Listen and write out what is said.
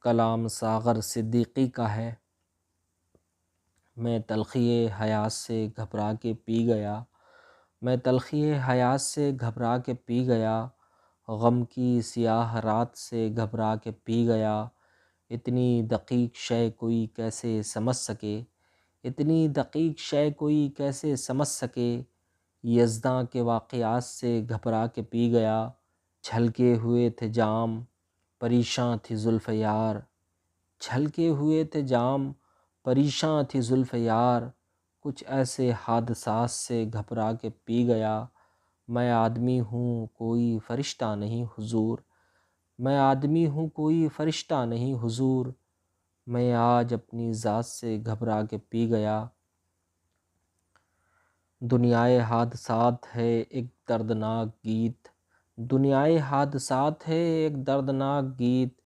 کلام ساغر صدیقی کا ہے، میں تلخی حیات سے گھبرا کے پی گیا، میں تلخی حیات سے گھبرا کے پی گیا، غم کی سیاہ رات سے گھبرا کے پی گیا، اتنی دقیق شے کوئی کیسے سمجھ سکے، اتنی دقیق شے کوئی کیسے سمجھ سکے، یزداں کے واقعات سے گھبرا کے پی گیا، چھلکے ہوئے تھے جام پریشاں تھی زلف یار، چھلکے ہوئے تھے جام پریشاں تھی زلف یار، کچھ ایسے حادثات سے گھبرا کے پی گیا، میں آدمی ہوں کوئی فرشتہ نہیں حضور، میں آدمی ہوں کوئی فرشتہ نہیں حضور، میں آج اپنی ذات سے گھبرا کے پی گیا۔ دنیائے حادثات ہے ایک دردناک گیت، دنیائے حادثات ہے ایک دردناک گیت،